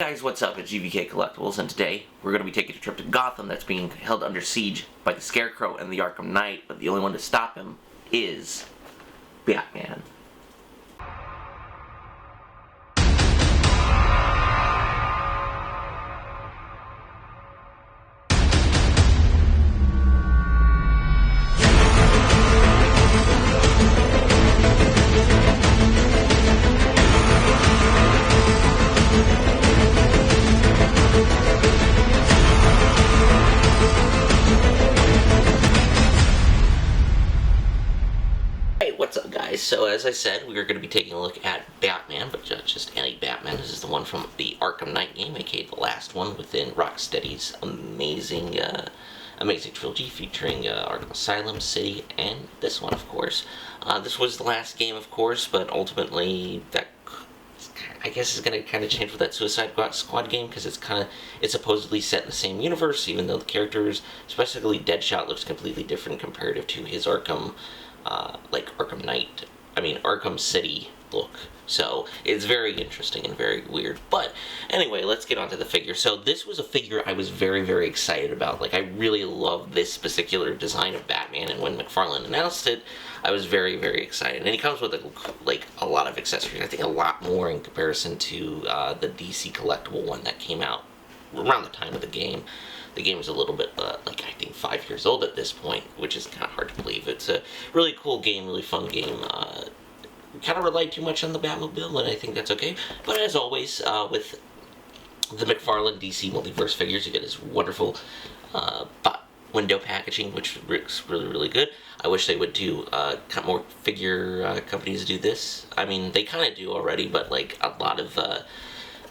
Guys, what's up? It's GVKcollectibles, and today we're going to be taking a trip to Gotham that's being held under siege by the Scarecrow and the Arkham Knight, but the only one to stop him is Batman. What's up, guys? So as I said, we are going to be taking a look at Batman, but just any Batman. This is the one from the Arkham Knight game, aka the last one within Rocksteady's amazing trilogy featuring Arkham Asylum, City, and this one, of course. This was the last game, of course, but ultimately that I guess is going to kind of change with that Suicide Squad game, because it's supposedly set in the same universe, even though the characters, especially Deadshot, looks completely different comparative to his Arkham Arkham City look. So it's very interesting and very weird. But anyway, let's get on to the figure. So this was a figure I was very, very excited about. Like, I really love this particular design of Batman, and when McFarlane announced it, I was very, very excited. And he comes with a lot of accessories. I think a lot more in comparison to the DC collectible one that came out around the time of the game. The game is a little bit, I think 5 years old at this point, which is kind of hard to believe. It's a really cool game, really fun game. We kind of relied too much on the Batmobile, and I think that's okay. But as always, with the McFarlane DC Multiverse figures, you get this wonderful window packaging, which looks really, really good. I wish they would do, more figure companies do this. I mean, they kind of do already, but like a lot of...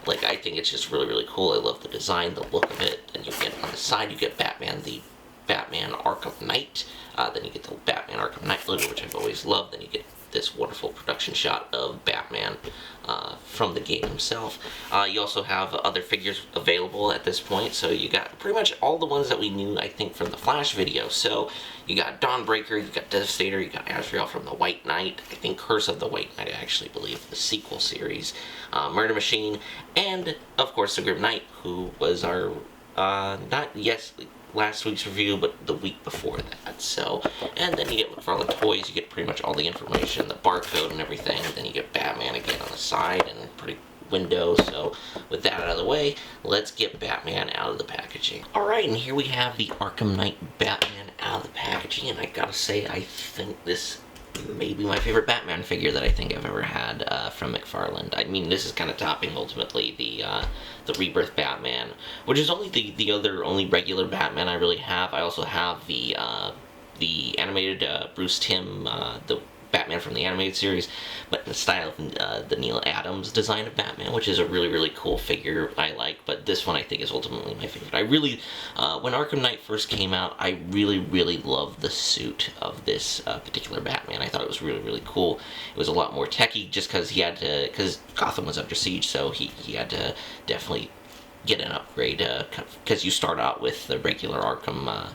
I think it's just really, really cool. I love the design, the look of it. And you get on the side, you get Batman, the Batman Arkham Knight. Then you get the Batman Arkham Knight logo, which I've always loved. Then you get this wonderful production shot of Batman from the game himself. You also have other figures available at this point, so you got pretty much all the ones that we knew, I think, from the Flash video. So you got Dawnbreaker, you got Devastator, you got Azrael from the White Knight, I think Curse of the White Knight, I actually believe, the sequel series, Murder Machine, and, of course, the Grim Knight, who was our, last week's review, but the week before that. So, and then you get McFarlane Toys, you get pretty much all the information, the barcode and everything, and then you get Batman again on the side, and pretty window. So with that out of the way, let's get Batman out of the packaging. Alright, and here we have the Arkham Knight Batman out of the packaging, and I gotta say, I think this may be my favorite Batman figure that I think I've ever had from McFarlane. I mean, this is kind of topping, ultimately, the Rebirth Batman, which is only the only regular Batman I really have. I also have the animated Bruce Timm, the Batman from the animated series, but in the style of the Neil Adams design of Batman, which is a really, really cool figure I like, but this one I think is ultimately my favorite. I really, when Arkham Knight first came out, I really, really loved the suit of this particular Batman. I thought it was really, really cool. It was a lot more techy, just because Gotham was under siege, so he had to definitely get an upgrade, because you start out with the regular Arkham,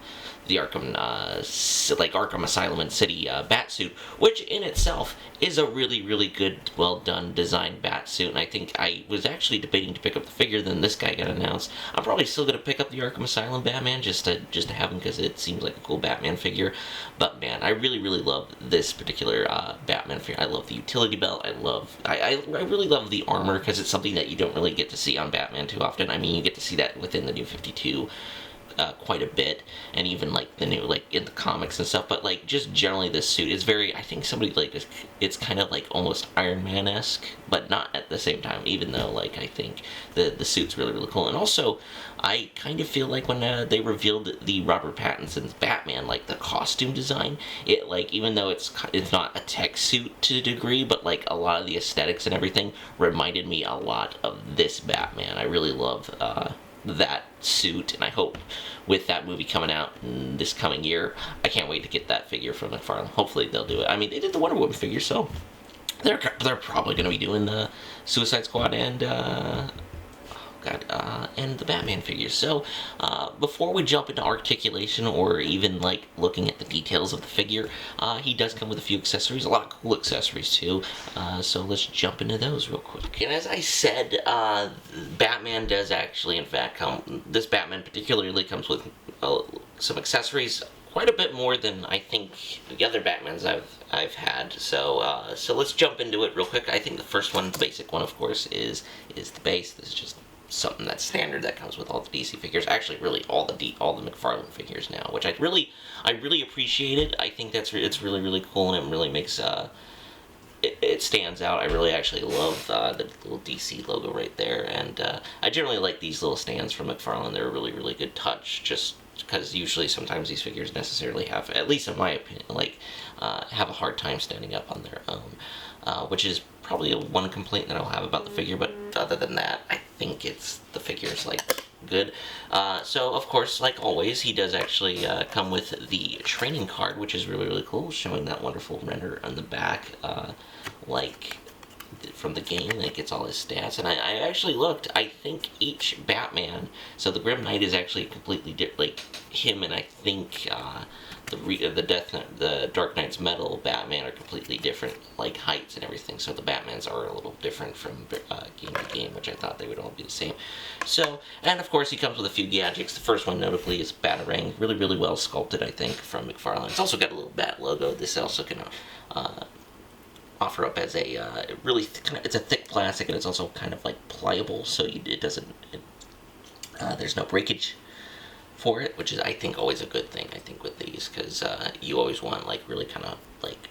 Arkham Asylum and City Batsuit, which in itself is a really, really good, well-done designed Batsuit, and I think I was actually debating to pick up the figure, then this guy got announced. I'm probably still going to pick up the Arkham Asylum Batman, just to have him, because it seems like a cool Batman figure, but man, I really, really love this particular Batman figure. I love the utility belt, I really love the armor, because it's something that you don't really get to see on Batman too often. I mean, you get to see that within the New 52, quite a bit, and even the new in the comics and stuff, but just generally this suit is very, I think somebody it's kind of almost Iron Man-esque, but not at the same time, even though I think the suit's really, really cool. And also I kind of feel like when they revealed the Robert Pattinson's Batman, the costume design, it even though it's not a tech suit to a degree, but a lot of the aesthetics and everything reminded me a lot of this Batman. I really love that suit, and I hope with that movie coming out this coming year, I can't wait to get that figure from McFarlane. Hopefully they'll do it. I mean, they did the Wonder Woman figure, so they're probably going to be doing the Suicide Squad and and the Batman figures. So before we jump into articulation or even like looking at the details of the figure, he does come with a few accessories, a lot of cool accessories too. So let's jump into those real quick. And as I said, Batman does actually in fact come, this Batman particularly comes with some accessories, quite a bit more than I think the other Batmans I've had. So so let's jump into it real quick. I think the first one, the basic one, of course, is the base. This is just something that's standard that comes with all the DC figures. Actually, really all the McFarlane figures now, which I really appreciate it. I think it's really cool, and it really makes it stands out. I really actually love the little DC logo right there, and I generally like these little stands from McFarlane. They're a really good touch, just because usually sometimes these figures necessarily have, at least in my opinion, like have a hard time standing up on their own, which is probably one complaint that I'll have about the figure, but other than that, I think the figure's like good. So of course, like always, he does actually come with the training card, which is really cool, showing that wonderful render on the back, like from the game, and it gets all his stats. And I actually looked, I think each Batman, so the Grim Knight is actually completely different, like him, and I think the Dark Knight's Metal Batman are completely different, like heights and everything, so the Batmans are a little different from game to game, which I thought they would all be the same. So, and of course he comes with a few gadgets. The first one notably is Batarang, really well sculpted, I think, from McFarlane. It's also got a little bat logo. This also can offer up as a it's a thick plastic, and it's also kind of like pliable, so it doesn't, there's no breakage for it, which is, I think, always a good thing, I think, with these, because you always want like really kind of like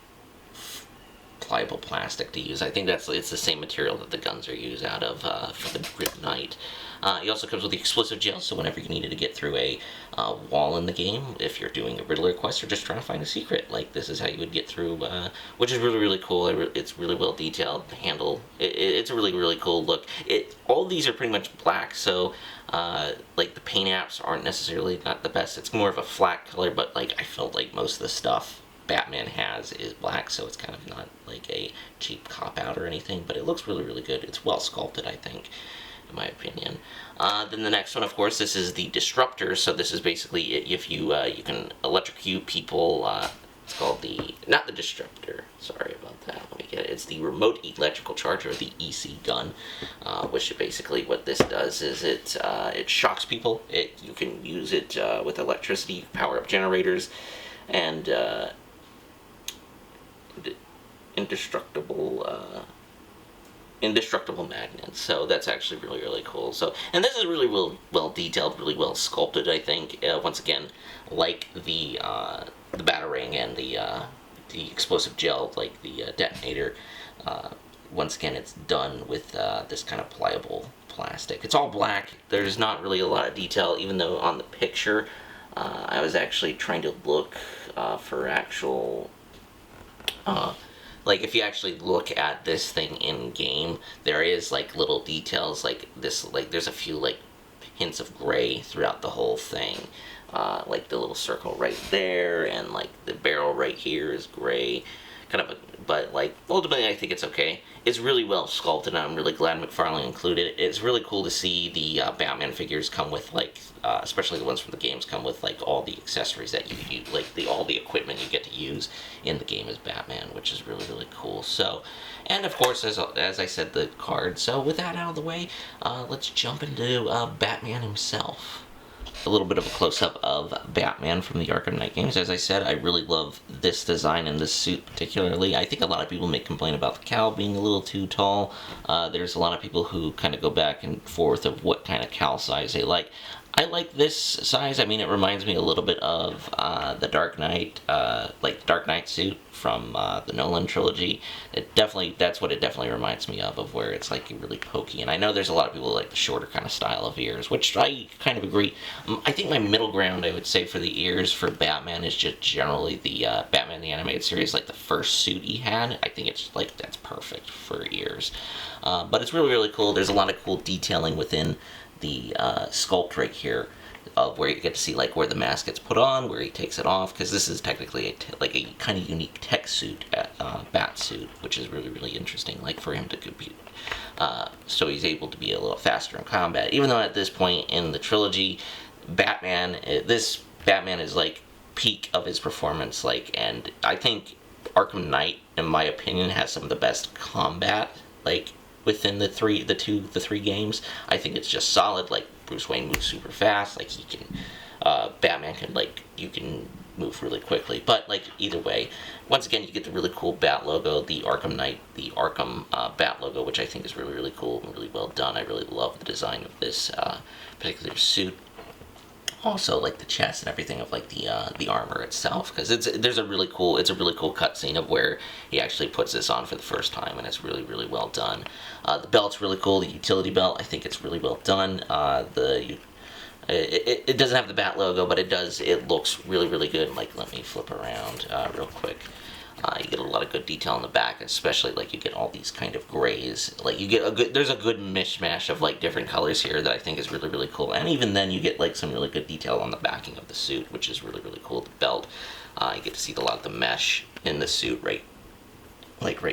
pliable plastic to use. I think it's the same material that the guns are used out of for the Grim Knight. He also comes with the explosive gel, so whenever you needed to get through a wall in the game, if you're doing a Riddler quest or just trying to find a secret, like this is how you would get through, which is really cool. It's really well detailed. The handle, it's a really cool look. All of these are pretty much black, so like the paint apps aren't necessarily not the best. It's more of a flat color, but like I felt like most of the stuff Batman has is black, so it's kind of not like a cheap cop-out or anything, but it looks really good. It's well sculpted, I think, in my opinion. Then the next one, of course, this is the Disruptor. So this is basically if you can electrocute people. It's called not the Disruptor. Sorry about that. Let me get it. It's the Remote Electrical Charger, the EC gun, which basically what this does is it shocks people. You can use it with electricity. You can power up generators, and indestructible magnets. So that's actually really cool. So, and this is really well detailed, really well sculpted, I think. Once again, like the Batarang and the explosive gel, like the detonator. Once again, it's done with this kind of pliable plastic. It's all black. There's not really a lot of detail, even though on the picture, I was actually trying to look for actual. Like if you actually look at this thing in game, there is like little details like this, like there's a few like hints of gray throughout the whole thing, like the little circle right there, and like the barrel right here is gray, kind of but like ultimately I think it's okay. It's really well sculpted, and I'm really glad McFarlane included it. It's really cool to see the Batman figures come with like, especially the ones from the games, come with like all the accessories that you use, like all the equipment you get to use in the game as Batman, which is really cool. So, and of course, as I said, the card. So with that out of the way, let's jump into Batman himself. A little bit of a close-up of Batman from the Arkham Knight games. As I said, I really love this design and this suit particularly. I think a lot of people may complain about the cowl being a little too tall. There's a lot of people who kind of go back and forth of what kind of cowl size they like. I like this size. I mean, it reminds me a little bit of the Dark Knight, like the Dark Knight suit from the Nolan trilogy. That's what it definitely reminds me of where it's like really pokey. And I know there's a lot of people who like the shorter kind of style of ears, which I kind of agree. I think my middle ground, I would say, for the ears for Batman is just generally the Batman the Animated Series, like the first suit he had. I think it's like that's perfect for ears. But it's really cool. There's a lot of cool detailing within the sculpt right here, of where you get to see like where the mask gets put on, where he takes it off, because this is technically like a kind of unique tech suit, bat suit, which is really, really interesting, like for him to compete. So he's able to be a little faster in combat, even though at this point in the trilogy, this Batman is like peak of his performance, like, and I think Arkham Knight, in my opinion, has some of the best combat, like, within the three games. I think it's just solid. Like, Bruce Wayne moves super fast, like he can, Batman can, like, you can move really quickly. But like either way, once again, you get the really cool bat logo, the Arkham Knight, the Arkham bat logo, which I think is really, really cool and really well done. I really love the design of this particular suit. Also, like the chest and everything of like the armor itself, because it's a really cool cutscene of where he actually puts this on for the first time, and it's really, really well done. The belt's really cool. The utility belt, I think it's really well done. It doesn't have the bat logo, but it looks really, really good. Like, let me flip around real quick. You get a lot of good detail on the back, especially like you get all these kind of grays. Like you get there's a good mishmash of like different colors here that I think is really, really cool. And even then you get like some really good detail on the backing of the suit, which is really, really cool. The belt, you get to see a lot of the mesh in the suit right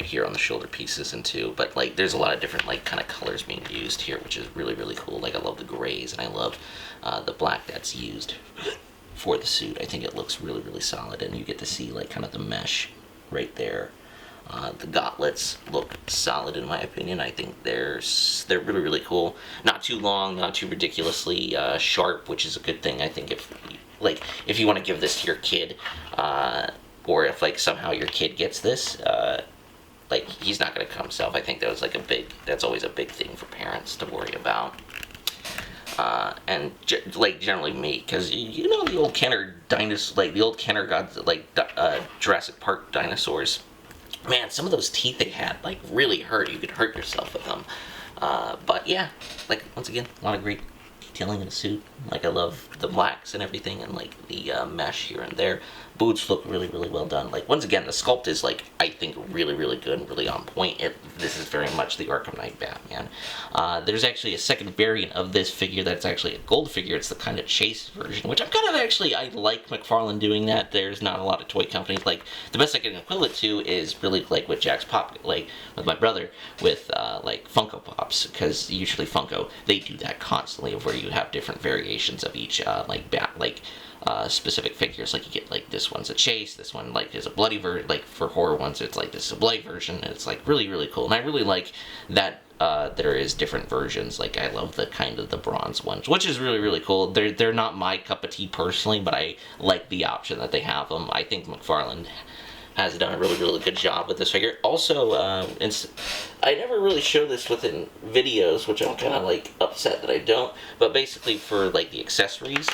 here on the shoulder pieces and too. But like there's a lot of different like kind of colors being used here, which is really, really cool. Like I love the grays and I love the black that's used for the suit. I think it looks really, really solid, and you get to see like kind of the mesh right there. The gauntlets look solid in my opinion. I think they're really, really cool. Not too long, not too ridiculously sharp, which is a good thing. I think if you want to give this to your kid, or if like somehow your kid gets this, like he's not going to cut himself. I think that's always a big thing for parents to worry about. And like generally me, because you know the old Kenner dinosaurs, like the old Kenner gods, like Jurassic Park dinosaurs. Man, some of those teeth they had like really hurt. You could hurt yourself with them. But yeah, like once again, a lot of great detailing in the suit. Like I love the blacks and everything, and like the mesh here and there. Boots look really, really well done. Like once again, the sculpt is like I think really, really good and really on point. This is very much the Arkham Knight Batman. There's actually a second variant of this figure that's actually a gold figure. It's the kind of chase version, which I'm kind of I like McFarlane doing that. There's not a lot of toy companies. Like the best I can equivalent to is really like with Jack's Pop, like with my brother with like Funko Pops, because usually Funko they do that constantly of where you have different variations of each specific figures. Like you get like this one's a chase, this one like is a bloody version. Like for horror ones, it's like this is a bloody version, and it's like really, really cool. And I really like that there is different versions. Like I love the kind of the bronze ones, which is really, really cool. They're not my cup of tea personally, but I like the option that they have them. I think McFarlane has done a really, really good job with this figure. Also, I never really show this within videos, which I'm kind of like upset that I don't. But basically, for like the accessories,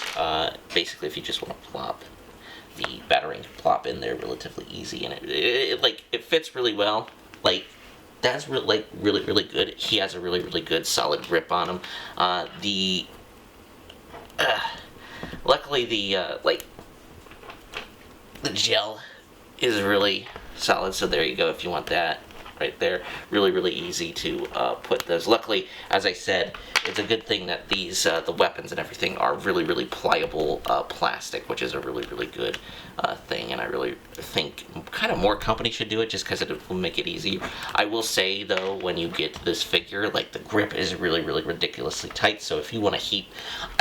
basically if you just want to plop the Batarang, plop in there relatively easy, and it fits really well. Like that's really, really good. He has a really, really good solid grip on him. Luckily the gel is really solid, so there you go if you want that right there. Really, really easy to put those. Luckily, as I said, it's a good thing that these the weapons and everything are really, really pliable plastic, which is a really, really good thing, and I really think kind of more companies should do it just because it will make it easy. I will say though, when you get this figure, like the grip is really, really ridiculously tight, so if you want to heat,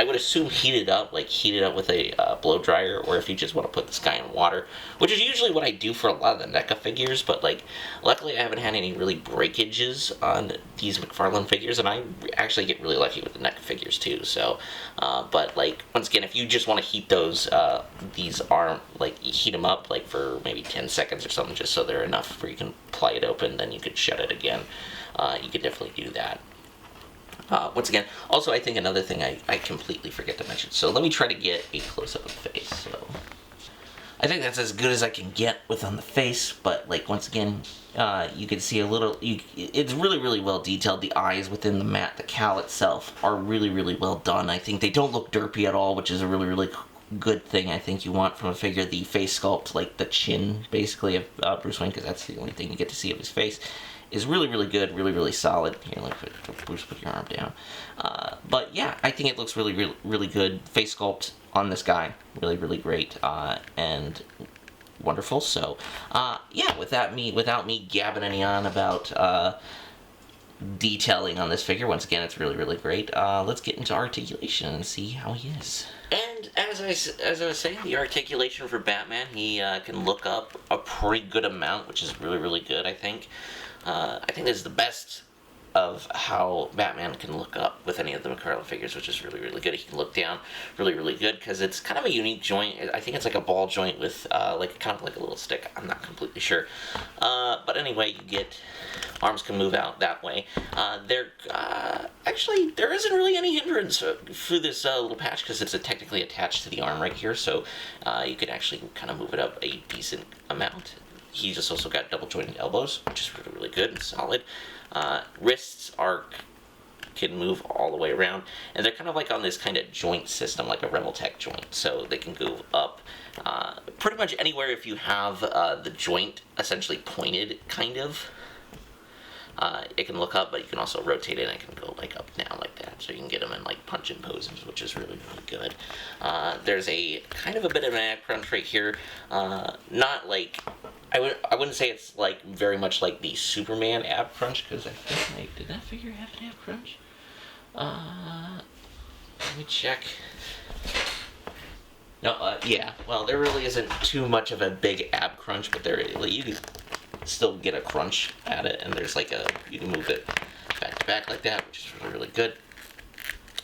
I would assume heat it up with a blow dryer, or if you just want to put this guy in water, which is usually what I do for a lot of the NECA figures, but like luckily I haven't had any really breakages on these McFarlane figures, and I actually get really lucky with the NECA figures too. So but like once again, if you just want to heat those these arm, like you heat them up like for maybe 10 seconds or something, just so they're enough where you can pry it open, then you could shut it again. You could definitely do that. Once again, also I think another thing I completely forget to mention, so let me try to get a close-up of the face. So I think that's as good as I can get with on the face, but like once again, you can see a little, it's really, really well detailed. The eyes within the matte, the cowl itself are really, really well done. I think they don't look derpy at all, which is a really, really good thing I think you want from a figure. The face sculpt, like the chin basically of Bruce Wayne, because that's the only thing you get to see of his face, is really, really good, really, really solid. Here, Bruce, put your arm down. But yeah, I think it looks really, really, really good. Face sculpt on this guy, really, really great, and wonderful. So, yeah, without me gabbing any on about detailing on this figure, once again, it's really, really great. Let's get into articulation and see how he is. And as I was saying, the articulation for Batman, he can look up a pretty good amount, which is really, really good, I think. I think this is the best of how Batman can look up with any of the McFarlane figures, which is really, really good. He can look down really, really good, because it's kind of a unique joint. I think it's like a ball joint with like kind of like a little stick. I'm not completely sure. But anyway, you get arms can move out that way. Actually, there isn't really any hindrance through this little patch, because it's technically attached to the arm right here, so you could actually kind of move it up a decent amount. He's just also got double jointed elbows, which is really, really good and solid. Wrists can move all the way around, and they're kind of like on this kind of joint system, like a Revoltech joint, so they can go up pretty much anywhere if you have the joint essentially pointed, kind of. It can look up, but you can also rotate it, and it can go like up and down like that, so you can get them in like punch-in poses, which is really, really good. There's a kind of a bit of an ab crunch right here, not like, I wouldn't say it's like very much like the Superman ab crunch, because I think, like, did that figure have an ab crunch? Let me check. No, yeah, well, there really isn't too much of a big ab crunch, but there, like, you can still get a crunch at it, and there's like you can move it back to back like that, which is really, really good.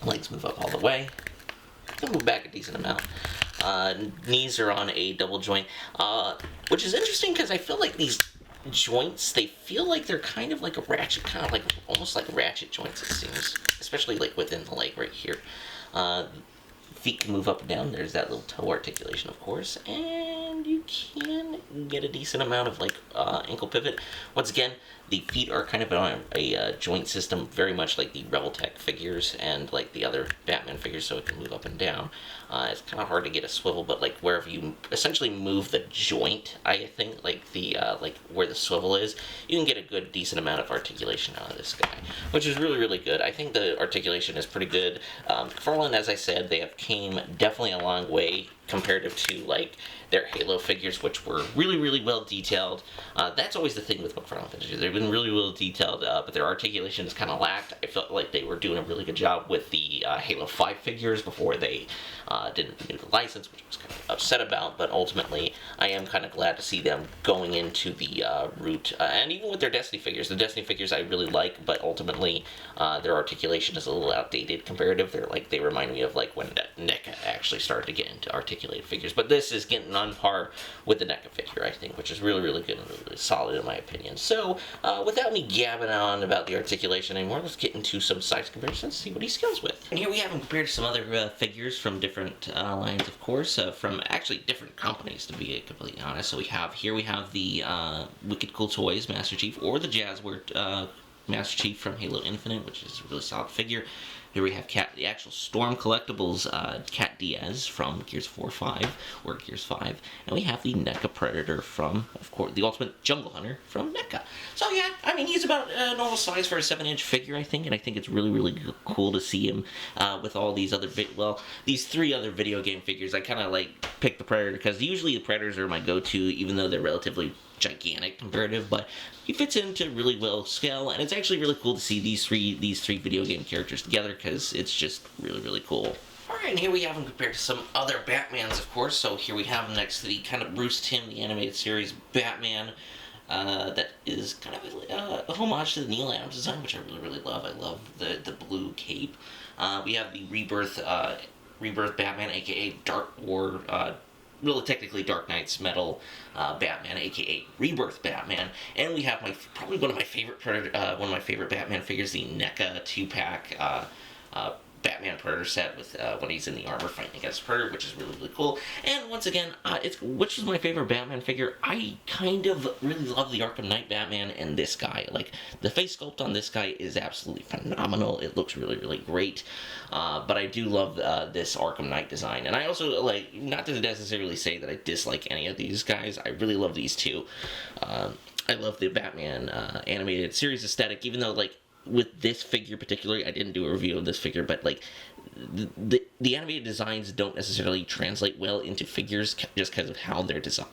Legs move up all the way. You can move back a decent amount. Knees are on a double joint, which is interesting, because I feel like these joints, they feel like they're kind of like a ratchet, kind of like almost like ratchet joints, it seems, especially like within the leg right here. Feet can move up and down. There's that little toe articulation, of course, and you can get a decent amount of like ankle pivot. Once again, the feet are kind of on a joint system, very much like the Revoltech figures and like the other Batman figures, so it can move up and down. It's kind of hard to get a swivel, but like wherever you essentially move the joint, I think, like the like where the swivel is, you can get a good decent amount of articulation out of this guy, which is really, really good. I think the articulation is pretty good. McFarlane, as I said, they have came definitely a long way comparative to like their Halo figures, which were really, really well detailed. That's always the thing with McFarlane figures. They've been really well detailed, but their articulation is kind of lacked. I felt like they were doing a really good job with the Halo 5 figures before they didn't renew the license, which I was kind of upset about, but ultimately I am kind of glad to see them going into the route. And even with their Destiny figures, the Destiny figures I really like, but ultimately their articulation is a little outdated comparative. They remind me of like when NECA actually started to get into articulated figures, but this is getting on par with the NECA figure, I think, which is really, really good and really, really solid in my opinion. So, without me gabbing on about the articulation anymore, let's get into some size comparisons, see what he scales with. And here we have him compared to some other figures from different lines, of course, from actually different companies, to be completely honest. So we have the Wicked Cool Toys Master Chief, or the Jazzware Master Chief from Halo Infinite, which is a really solid figure. Here we have the actual Storm Collectibles Cat Diaz from Gears 4-5, or Gears 5, and we have the NECA Predator from, of course, the Ultimate Jungle Hunter from NECA. So yeah, I mean, he's about normal size for a 7-inch figure, I think, and I think it's really, really cool to see him with all these other, these 3 other video game figures. I kind of like pick the Predator because usually the Predators are my go-to, even though they're relatively gigantic comparative, but he fits into really well scale, and it's actually really cool to see these three video game characters together, because it's just really, really cool. Alright, and here we have him compared to some other Batmans, of course. So here we have him next to the kind of Bruce Timm, the animated series Batman, that is kind of a homage to the Neil Adams design, which I really, really love. I love the blue cape. We have the Rebirth Batman, aka Dark War, really technically Dark Knight's Metal Batman, aka Rebirth Batman, and we have probably one of my favorite Batman figures, the NECA 2-pack Batman Predator set with when he's in the armor fighting against Predator, which is really, really cool. And once again, which is my favorite Batman figure. I kind of really love the Arkham Knight Batman and this guy. Like, the face sculpt on this guy is absolutely phenomenal. It looks really, really great. But I do love this Arkham Knight design. And I also, like, not to necessarily say that I dislike any of these guys. I really love these two. I love the Batman animated series aesthetic, even though, like, with this figure particularly, I didn't do a review of this figure, but like the animated designs don't necessarily translate well into figures just because of how they're designed.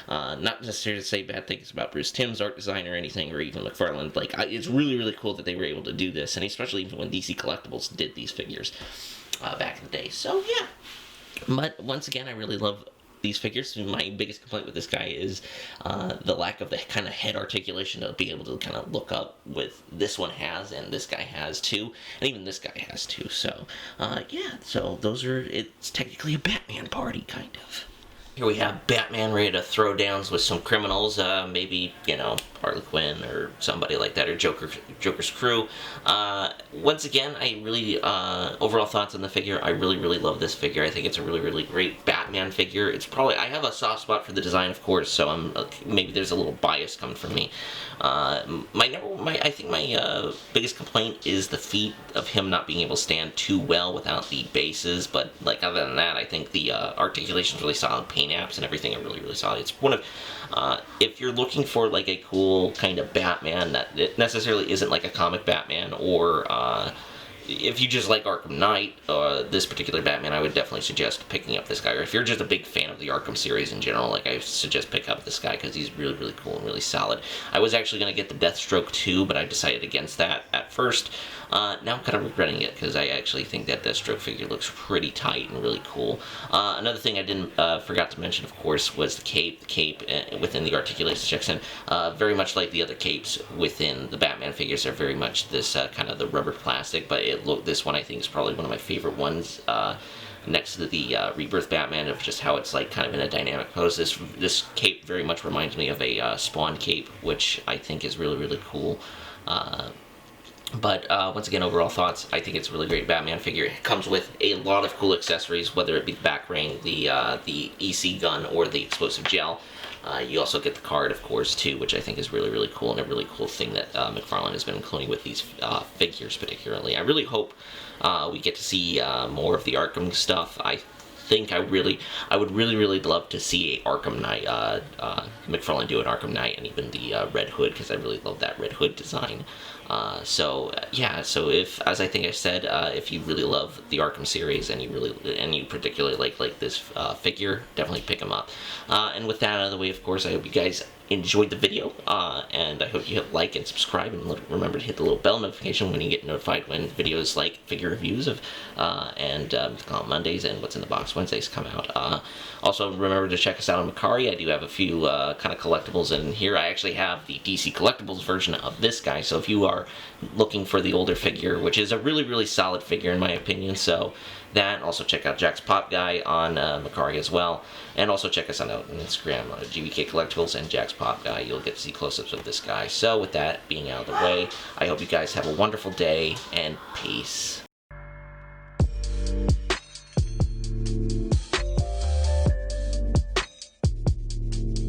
Not necessarily to say bad things about Bruce Timm's art design or anything, or even McFarlane. Like, it's really, really cool that they were able to do this, and especially even when GVKcollectibles did these figures back in the day. So yeah, but once again, I really love these figures. My biggest complaint with this guy is the lack of the kind of head articulation to be able to kind of look up with this one has, and this guy has too, and even this guy has too. So yeah, so those are, it's technically a Batman party, kind of. Here we have Batman ready to throw downs with some criminals, maybe, you know, Harley Quinn or somebody like that, or Joker's crew. Once again, I really, overall thoughts on the figure, I really, really love this figure. I think it's a really, really great Batman figure. It's probably, I have a soft spot for the design, of course, so maybe there's a little bias coming from me. I think my biggest complaint is the feet of him not being able to stand too well without the bases, but, like, other than that, I think the articulation is really solid. Paint apps and everything are really, really solid. It's one of, if you're looking for, like, a cool kind of Batman that it necessarily isn't like a comic Batman, or if you just like Arkham Knight, this particular Batman, I would definitely suggest picking up this guy. Or if you're just a big fan of the Arkham series in general, like, I suggest pick up this guy because he's really, really cool and really solid. I was actually going to get the Deathstroke too, but I decided against that at first. Now I'm kind of regretting it because I actually think that Deathstroke figure looks pretty tight and really cool. Another thing I didn't forgot to mention, of course, was the cape. The cape within the articulation section, very much like the other capes within the Batman figures, are very much this kind of the rubber plastic, but this one I think is probably one of my favorite ones. Next to the Rebirth Batman, of just how it's like kind of in a dynamic pose. This cape very much reminds me of a Spawn cape, which I think is really, really cool. But once again, overall thoughts, I think it's a really great Batman figure. It comes with a lot of cool accessories, whether it be the back ring, the EC gun, or the explosive gel. You also get the card, of course, too, which I think is really, really cool, and a really cool thing that McFarlane has been including with these figures particularly. I really hope we get to see more of the Arkham stuff. I think I would really, really love to see a Arkham Knight, McFarlane do an Arkham Knight, and even the Red Hood, because I really love that Red Hood design. Yeah, so if, as I think I said, if you really love the Arkham series and you particularly like this figure, definitely pick him up. And with that out of the way, of course, I hope you guys enjoyed the video, and I hope you hit like and subscribe, and remember to hit the little bell notification when you get notified when videos like figure reviews of Mondays and What's in the Box Wednesdays come out. Also, remember to check us out on Mercari. I do have a few kind of collectibles in here. I actually have the GVKcollectibles version of this guy, so if you are looking for the older figure, which is a really, really solid figure in my opinion, so that. Also check out Jack's Pop Guy on Mercari as well, and also check us out on Instagram, GVKcollectibles and Jack's Pop Guy. You'll get to see close-ups of this guy. So with that being out of the way, I hope you guys have a wonderful day, and peace.